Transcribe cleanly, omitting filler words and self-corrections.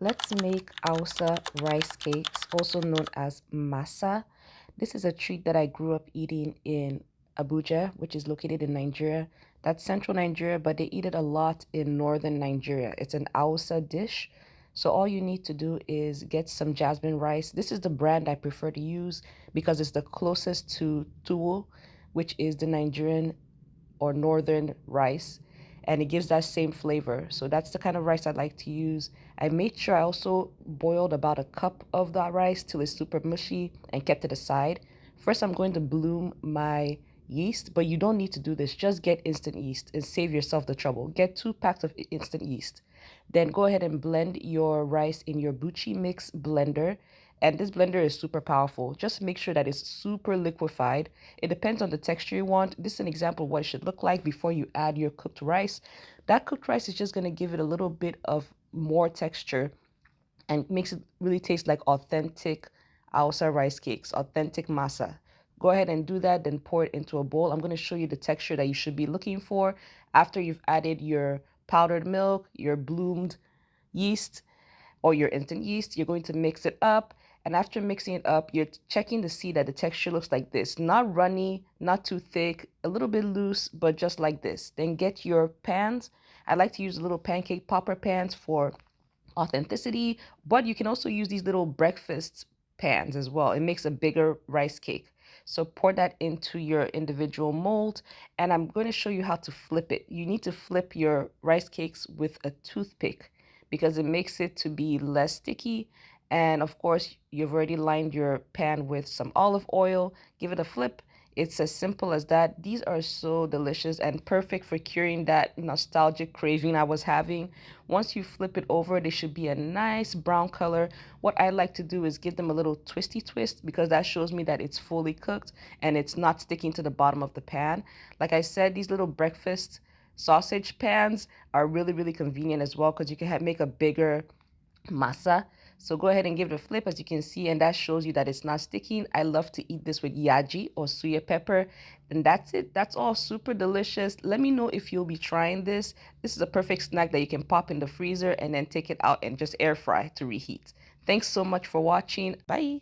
Let's make Hausa rice cakes, also known as Masa. This is a treat that I grew up eating in Abuja, which is located in Nigeria. That's central Nigeria, but they eat it a lot in northern Nigeria. It's an Hausa dish. So all you need to do is get some jasmine rice. This is the brand I prefer to use because it's the closest to tuwo, which is the Nigerian or northern rice, and it gives that same flavor. So that's the kind of rice I like to use. I made sure I also boiled about a cup of that rice till it's super mushy and kept it aside. First, I'm going to bloom my yeast, but you don't need to do this. Just get instant yeast and save yourself the trouble. Get 2 packs of instant yeast. Then go ahead and blend your rice in your buchi mix blender. And this blender is super powerful. Just make sure that it's super liquefied. It depends on the texture you want. This is an example of what it should look like before you add your cooked rice. That cooked rice is just going to give it a little bit of more texture and makes it really taste like authentic Hausa rice cakes, authentic masa. Go ahead and do that, then pour it into a bowl. I'm going to show you the texture that you should be looking for after you've added your powdered milk, your bloomed yeast, or your instant yeast. You're going to mix it up. And after mixing it up, you're checking to see that the texture looks like this. Not runny, not too thick, a little bit loose, but just like this. Then get your pans. I like to use little pancake popper pans for authenticity, but you can also use these little breakfast pans as well. It makes a bigger rice cake. So pour that into your individual mold, and I'm going to show you how to flip it. You need to flip your rice cakes with a toothpick because it makes it to be less sticky. And of course, you've already lined your pan with some olive oil. Give it a flip. It's as simple as that. These are so delicious and perfect for curing that nostalgic craving I was having. Once you flip it over, they should be a nice brown color. What I like to do is give them a little twisty twist because that shows me that it's fully cooked and it's not sticking to the bottom of the pan. Like I said, these little breakfast sausage pans are really, really convenient as well because you can make a bigger masa. So go ahead and give it a flip, as you can see, and that shows you that it's not sticking. I love to eat this with yaji or suya pepper. And that's it. That's all super delicious. Let me know if you'll be trying this. This is a perfect snack that you can pop in the freezer and then take it out and just air fry to reheat. Thanks so much for watching. Bye.